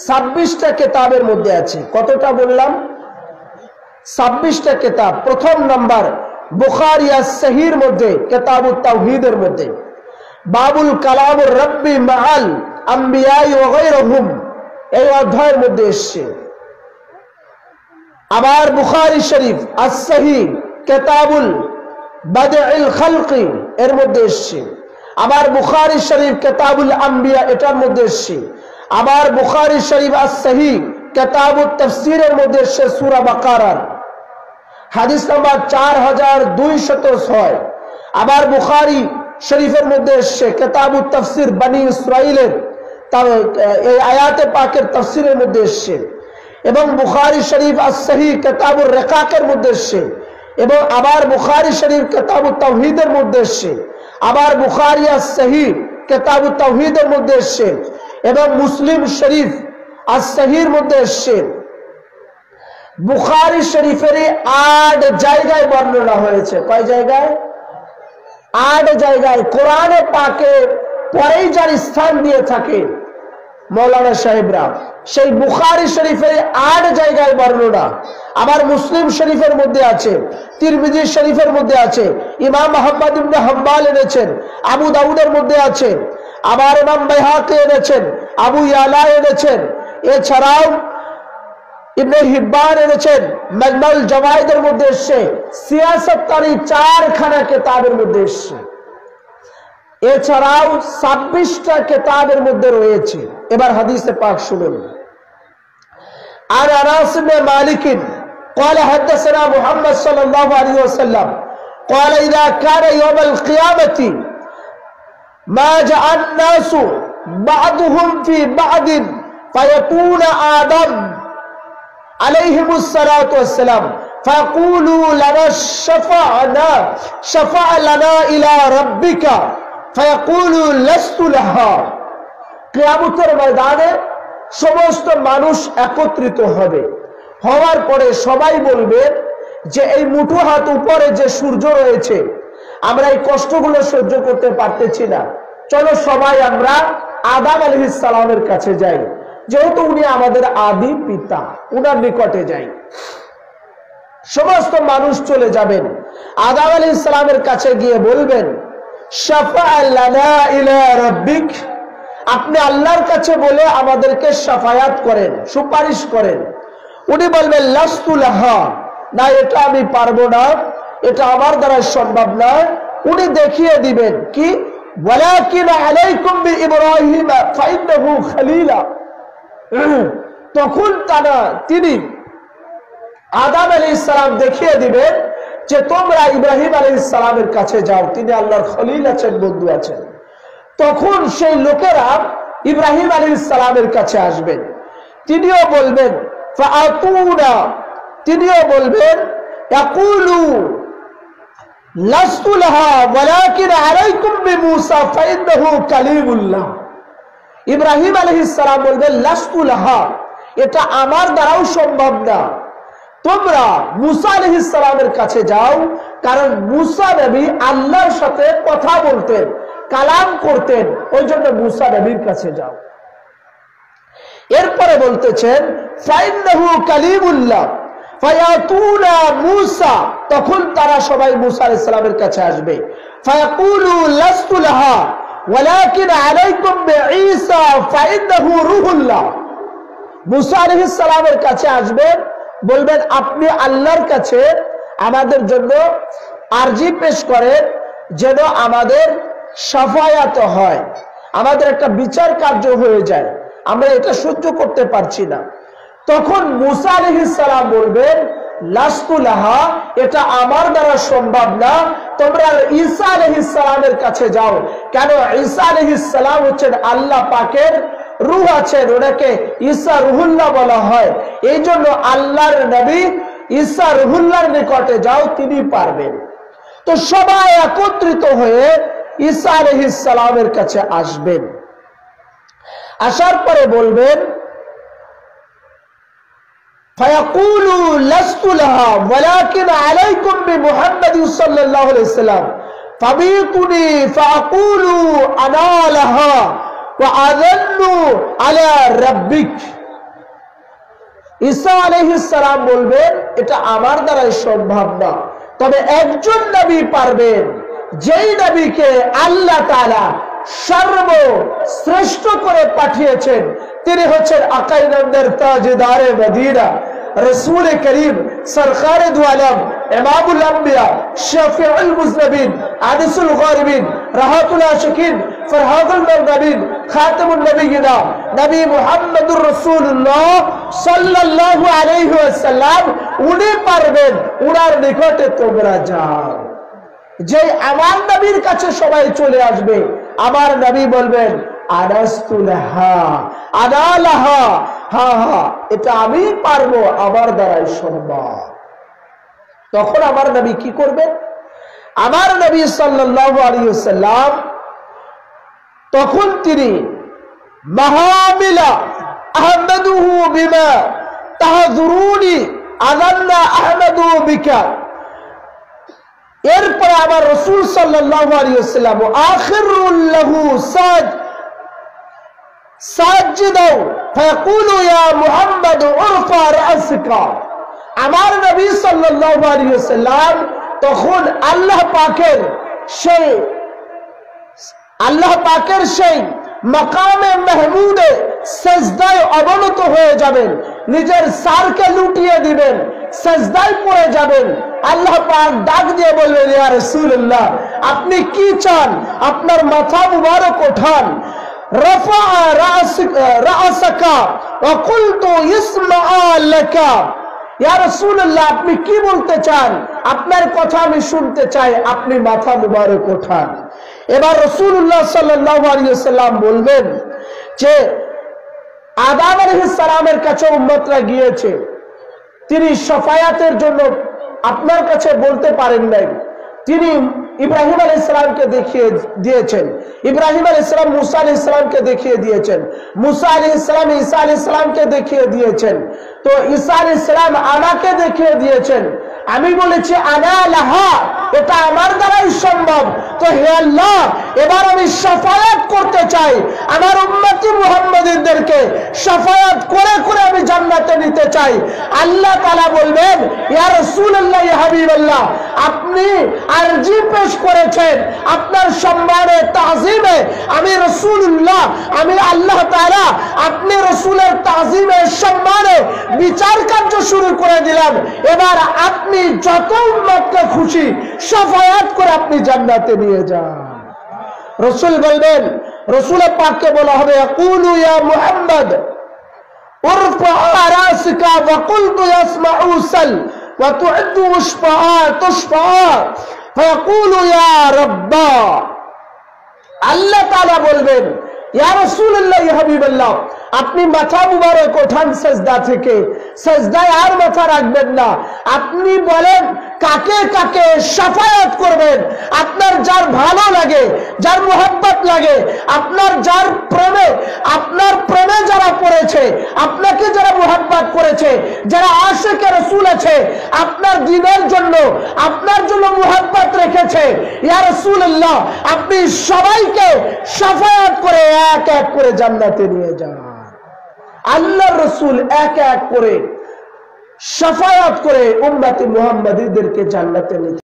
26টা কিতাবের মধ্যে আছে। কতটা বললাম? 26টা কিতাব। প্রথম নাম্বার বুখারী আস-সহিহর মধ্যে কিতাবুত তাওহীদের মধ্যে বাবুল কালামুর রব্বি মাআল আম্বিয়া ওয়া গায়রুহুম এই অধ্যায়ের মধ্যে এসেছে। আবার বুখারী শরীফ আস-সহিহ কিতাবুল বাদউল খালকি এর মধ্যে এসেছে। আবার বুখারী শরীফ কিতাবুল আম্বিয়া এটার মধ্যে এসেছে। আবার বুখারী শরীফ আস-সহিহ কিতাবুত তাফসীরের মধ্যে এসেছে সূরা বাকারার হাদিস নাম্বার 4206। আবার বুখারী শরীফের মধ্যে এসেছে কিতাবুত তাফসীর বনি ইসরাঈলের এই আয়াতে পাকের তাফসীরের মধ্যে এসেছে। এবং বুখারী শরীফ আস-সহিহ কিতাবুর রিকাকের মধ্যে এসেছে। এবং আবার বুখারী শরীফ কিতাবুত তাওহীদের মধ্যে এসেছে। আবার বুখারী আস-সহিহ কিতাবুত তাওহীদের মধ্যে এসেছে। এবং মুসলিম শরীফ আস-সহিহর মধ্যে এসেছে। বুখারী শরীফের 8 জায়গায় বর্ণনা হয়েছে। কয় জায়গায়? 8 জায়গায়। কোরআনে পাকে পরেই যার স্থান দিয়ে থাকে মৌলানা সাহেবরা, সেই বুখারী শরীফের 8 জায়গায় বর্ণনা। আবার মুসলিম শরীফের মধ্যে আছে, তিরমিজি শরীফের মধ্যে আছে, ইমাম আহমদ ইবনে হাম্বল এনেছেন, আবু দাউদের মধ্যে আছে, আবার ইমাম বাইহাকি এনেছেন, আবু ইয়ালা এনেছেন, এছাড়াও ইবনে হিব্বান এনেছেন, মাজমাউল জাওয়াইদের মধ্যে এসেছে, সিয়াসত-তারি 4খানা কিতাবের মধ্যে এসেছে। এছাড়াও 26টা কিতাবের মধ্যে রয়েছে। এবার হাদিসে পাক শুনুন। আর আনাস ইবনে মালিক قال حدثنا محمد صلى الله عليه وسلم قال اذا كان يوم القيامه ما جاء الناس بعضهم في بعض فيقول آدم عليهم الصلاة والسلام فيقولوا لنا شفع لنا إلى ربك فيقولوا لست لها। কিয়ামতের ময়দানে সমস্ত মানুষ একত্রিত হবে। হওয়ার পরে সবাই বলবে যে এই মুঠো হাত উপরে যে সূর্য রয়েছে, আমরা এই কষ্টগুলো সহ্য করতে পারতেছি না, চলো সবাই আমরা আদম আলাইহিস সালামের কাছে যাই, যেহেতু উনি আমাদের আদি পিতা, উনার নিকটে যাই। সমস্ত মানুষ চলে যাবেন, আদম আলাইহিস সালামের কাছে গিয়ে বলবেন শাফা'a লানা ইলা রাব্বিক, আপনি আল্লাহর কাছে বলে আমাদেরকে শাফায়াত করেন, সুপারিশ করেন। উনি বলবেন লাস্তু লাহা, না এটা আমি পারবো না, এটা আমার দ্বারা সম্ভব না। উনি দেখিয়ে দিবেন কি ওয়ালাকিন আলাইকুম বিইব্রাহিম ফাইন্নাহু খলিলা। তখন তিনি আদম আলাইহিস সালাম দেখিয়ে দিবেন যে তোমরা ইব্রাহিম আলাইহিস সালামের কাছে যাও, তিনি আল্লাহর খলিল আছেন, বন্ধু আছেন। তখন সেই লোকেরা ইব্রাহিম আলাইহিস সালামের কাছে আসবেন, তিনিও বলবেন ফাআতুনা, তিনিও বলবেন ইয়াকুলু লাস্তু লাহা ওয়ালাকিন আলাইকুম বিমূসা ফাইন্নাহু কালিমুল্লাহ। ইব্রাহিম আলাইহিস সালাম বলবেন লাস্তু লাহা, এটা আমার দ্বারাও সম্ভব না, তোমরা মুসা আলাইহিস সালামের কাছে যাও, কারণ মুসা নবী আল্লাহর সাথে কথা বলতেন, কালাম করতেন, ওই জন্য মুসা নবীর কাছে যাও। এরপরে বলতেছেন ফাইন্নাহু কালিমুল্লাহ ফায়াতুনা মুসা, তখন তারা সবাই মুসা আলাইহিস সালামের কাছে আসবে। ফায়াকুলু লাস্তু লাহা ওয়ালাকিন আলাইকুম বিঈসা ফাইন্নাহু রূহুল্লাহ। মুসা আলাইহিস সালামের কাছে আসবেন, বলবেন আপনি আল্লাহর কাছে আমাদের জন্য আরজি পেশ করেন, যেন আমাদের শাফায়াত হয়, আমাদের একটা বিচার কার্য হয়ে যায়, আমরা এটা সহ্য করতে পারছি না। তখন মুসা আলাইহিস সালাম বলবেন লাস্তু লাহা, এটা আমার দ্বারা সম্ভব না, তোমরা ঈসা আলাইহিস সালামের কাছে যাও। কেন? ঈসা আলাইহিস সালাম হচ্ছেন আল্লাহ পাকের রূহ আছেন, ওনাকে ঈসা রুহুল্লাহ বলা হয়। এই জন্য আল্লাহর নবী ঈসা রুহুল্লাহর নিকটে যাও, তিনি পারবেন। তো সবাই একত্রিত হয়ে ঈসা আলাইহিস সালামের কাছে আসবেন। আসার পরে বলবেন ফায়াকুলু লাস্তু লাহা ওয়ালাকিন আলাইকুম বিমুহাম্মাদ সাল্লাল্লাহু আলাইহি ওয়াসাল্লাম ফাবিতুনি ফাআকুলু আনা লাহা ওয়া আযান্নু আলা রাব্বিক। ঈসা আলাইহিস সালাম বলবেন এটা আমার দ্বারাই সম্ভব না, তবে একজন নবী পারবেন, যেই নবীকে আল্লাহ তাআলা সর্বশ্রেষ্ঠ করে পাঠিয়েছেন, তিনি হচ্ছেন আকাইনন্দের তাজদারে মদিনা, রসুল করিম সরকারে দু আলম, ইমামুল আম্বিয়া, শফিউল মুজনবিন, আনিসুল গারিবিন, রাহাতুল আশিকিন, ফরহাদুল মুরগাবিন, খাতামুন নবিয়িনা, নবী মুহাম্মদুর রাসূলুল্লাহ সাল্লাল্লাহু আলাইহি ওয়াসাল্লাম। উনি পারবেন, উনার নিকটে তোমরা যাও। যে আমার নবীর কাছে সবাই চলে আসবে, আমার নবী বলবেন আনাস্তুলাহা আনালাহা, হ্যাঁ হ্যাঁ এটা আমি পারবো, আমার দ্বারাই সম্ভব। তখন আমার নবী কি করবেন? আমার নবী সাল্লাল্লাহু আলাইহি ওয়াসাল্লাম তখন তিনি মাহামিলা আহমাদুহু বিমা তাহযুরুনি আযান্না আহমাদু বিকা, এরপর আমার রাসূল সাল্লাল্লাহু আলাইহি ওয়াসাল্লাম আখিরুল লাহু সাজিদাও ফায়াকুলু ইয়া মুহাম্মদ উরফা রাসকা। আমার নবী সাল্লাল্লাহু আলাইহি ওয়াসাল্লাম তখন আল্লাহ পাকের সেই মাকামে মাহমুদে সেজদায় অবনত হয়ে যাবেন, নিজের সারকে লুটিয়ে দিবেন, সেজদায় পড়ে যাবেন। আল্লাহ পাক ডাক দিয়ে বলবেন ইয়া রাসূলুল্লাহ আপনি কি চান? আপনার মাথা মুবারক ওঠান। রাফা রাসাকা ওয়া কুলতু ইসমাআ লাকা, ইয়া রাসূলুল্লাহ আপনি কি বলতে চান? আপনার কথা আমি শুনতে চাই, আপনি মাথা মুবারক ওঠান। এবার রাসূলুল্লাহ সাল্লাল্লাহু আলাইহি ওয়াসাল্লাম বলবেন যে আদম আলাইহিস সালামের কাছে উম্মতরা গিয়েছে, তিনি শাফায়াতের জন্য আপনার কাছে বলতে পারেন নাই, তিনি ইব্রাহিম আলাইহিস সালামকে দেখিয়ে দিয়েছেন, ইব্রাহিম আলাইহিস সালাম মুসা আলাইহিস সালামকে দেখিয়ে দিয়েছেন, মুসা আলাইহিস সালাম ঈসা আলাইহিস সালামকে দেখিয়ে দিয়েছেন, তো ঈসা আলাইহিস সালাম আমাকে দেখিয়ে দিয়েছেন। আমি বলেছি আনা লাহা, এটা আমার দ্বারাই সম্ভব। তো হে আল্লাহ এবার আমি শাফায়াত করতে চাই, আমার উম্মতি মুহাম্মাদীদেরকে শাফায়াত করে করে আমি জান্নাতে নিতে চাই। আল্লাহ তাআলা বলবেন ইয়া রাসূলুল্লাহ ইয়া হাবিবাল্লাহ আপনি আরজি পেশ করেছেন, আপনার সম্মানে তাযীমে আমি রাসূলুল্লাহ, আমি আল্লাহ তাআলা আপনি রাসূলের তাযীমে সম্মানে বিচার কার্য শুরু করে দিলাম। এবার আপনি যত উম্মতকে খুশি শাফায়াত করে আপনি জান্নাতে নিয়ে যান। রাসূল বলবেন, রাসূল পাককে বলা হবে ইয়াকুলু ইয়া মুহাম্মদ উরফা রাসকা ওয়া কুলতু ইয়াসমাউ সাল ওয়া তু'দ্দু তুশফা ফায়াকুলু ইয়া রাব্বা। আল্লাহ তাআলা বলবেন ইয়া রাসূলুল্লাহ ইয়া হাবিবাল্লাহ আপনি মাথা মুবারক ওঠান সেজদা থেকে, সেজদায় আর মাথা রাখবেন না। আপনি বলেন কাকে কাকে শাফায়াত করবেন, আপনার যার ভালো লাগে, যার মুহাব্বত লাগে, আপনার যার প্রেমে, আপনার প্রেমে যারা পড়েছে, আপনাকে যারা মুহাব্বত করেছে, যারা আশিকে রাসূল আছে, আপনার দ্বীনের জন্য, আপনার জন্য মুহাব্বত রেখেছে, ইয়া রাসূলুল্লাহ আপনি সবাইকে শাফায়াত করে এক এক করে জান্নাতে নিয়ে যান। আল্লাহর রাসূল এক এক করে শাফায়াত করে উম্মতি মুহাম্মাদীদেরকে জান্নাতে নিয়ে